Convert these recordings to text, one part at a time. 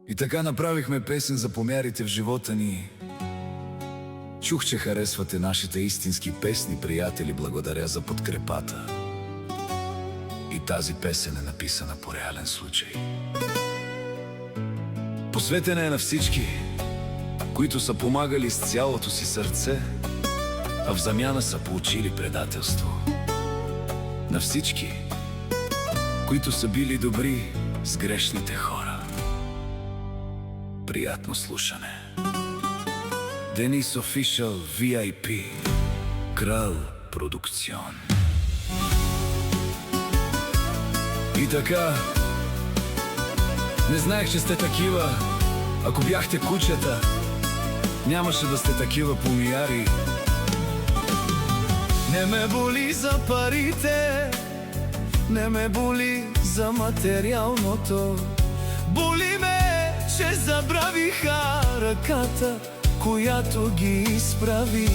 И така направихме песен за помярите в живота ни. Чух, че харесвате нашите истински песни, приятели, благодаря за подкрепата. И тази песен е написана по реален случай. Посветена е на всички, които са помагали с цялото си сърце, а в замяна са получили предателство. На всички, които са били добри с грешните хора. Приятно слушане. Денис Official VIP Крал Продукцион. И така, не знаех, че сте такива. Ако бяхте кучета, нямаше да сте такива помияри. Не ме боли за парите, не ме боли за материалното. Боли ме, че забравиха ръката, която ги изправи.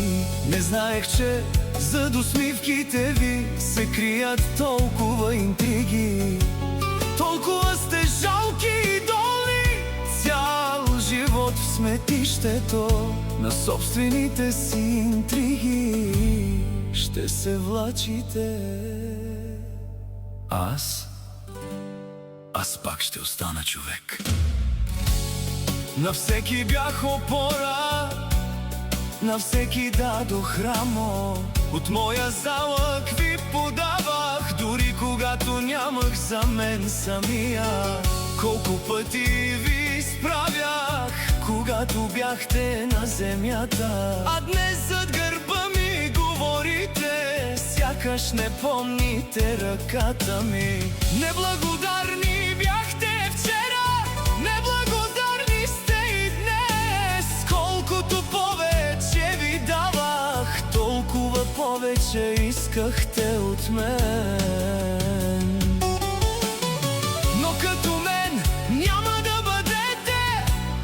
Не знаех, че зад усмивките ви се крият толкова интриги. Толкова сте жалки и долни, цял живот в сметището на собствените си интриги ще се влачите. Аз пак ще остана човек. На всеки бях опора, на всеки дадох рамо. От моя залък ви подавах, дори когато нямах за мен самия. Колко пъти ви изправях, когато бяхте на земята. А днес зад гърба ми говорите, сякаш не помните ръката ми. Неблагодарни бяхте вчера, неблагодарни сте и днес. Колкото повече ви давах, толкова повече искахте от мен. Но като мен няма да бъдете,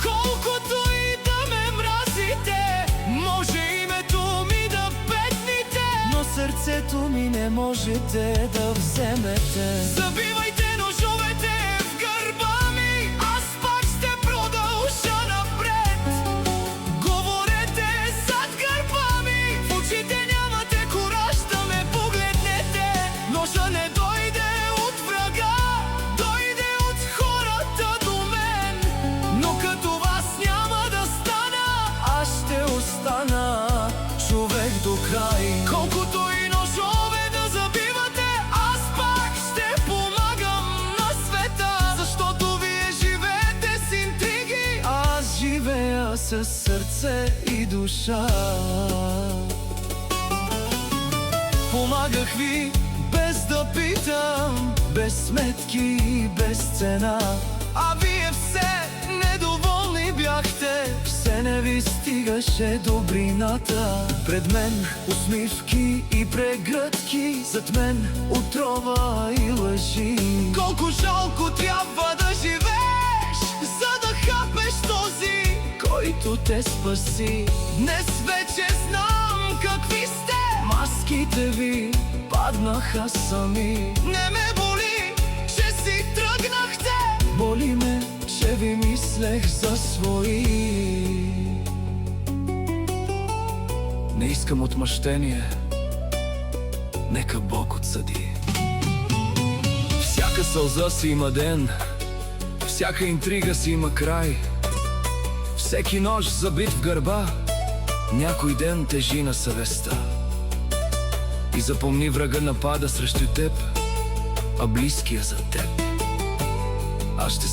колкото и да ме мразите. Може името ми да петните, но сърцето ми не можете да вземете. Забивайте ножовете в гърба ми, аз пак ще продължа напред. Говорете зад гърба ми, в очите нямате кураж да ме погледнете. Ножа не дойде от врага, дойде от хората до мен. Но като вас няма да стана, аз ще остана човек до край. Колкото и ножове да забивате, аз пак ще помагам на света. Защото вие живеете с интриги, аз живея с сърце и душа. Помагах ви без да питам, без сметки и без цена. А вие все недоволни бяхте, все не ви стигаше добрината. Пред мен усмивки и прегръдки, зад мен отрова и лъжи. Колко жалко трябва да живееш, за да хапеш този, който те спаси. Днес вече знам какви сте, маските ви паднаха сами. Не ме боли, че си тръгнахте, боли ме, че ви мислех за свои. Не искам отмъщение, нека Бог отсъди. Всяка сълза си има ден, всяка интрига си има край. Всеки нож забит в гърба, някой ден тежи на съвестта. И запомни, врага напада срещу теб, а близкия за теб. Аз ще си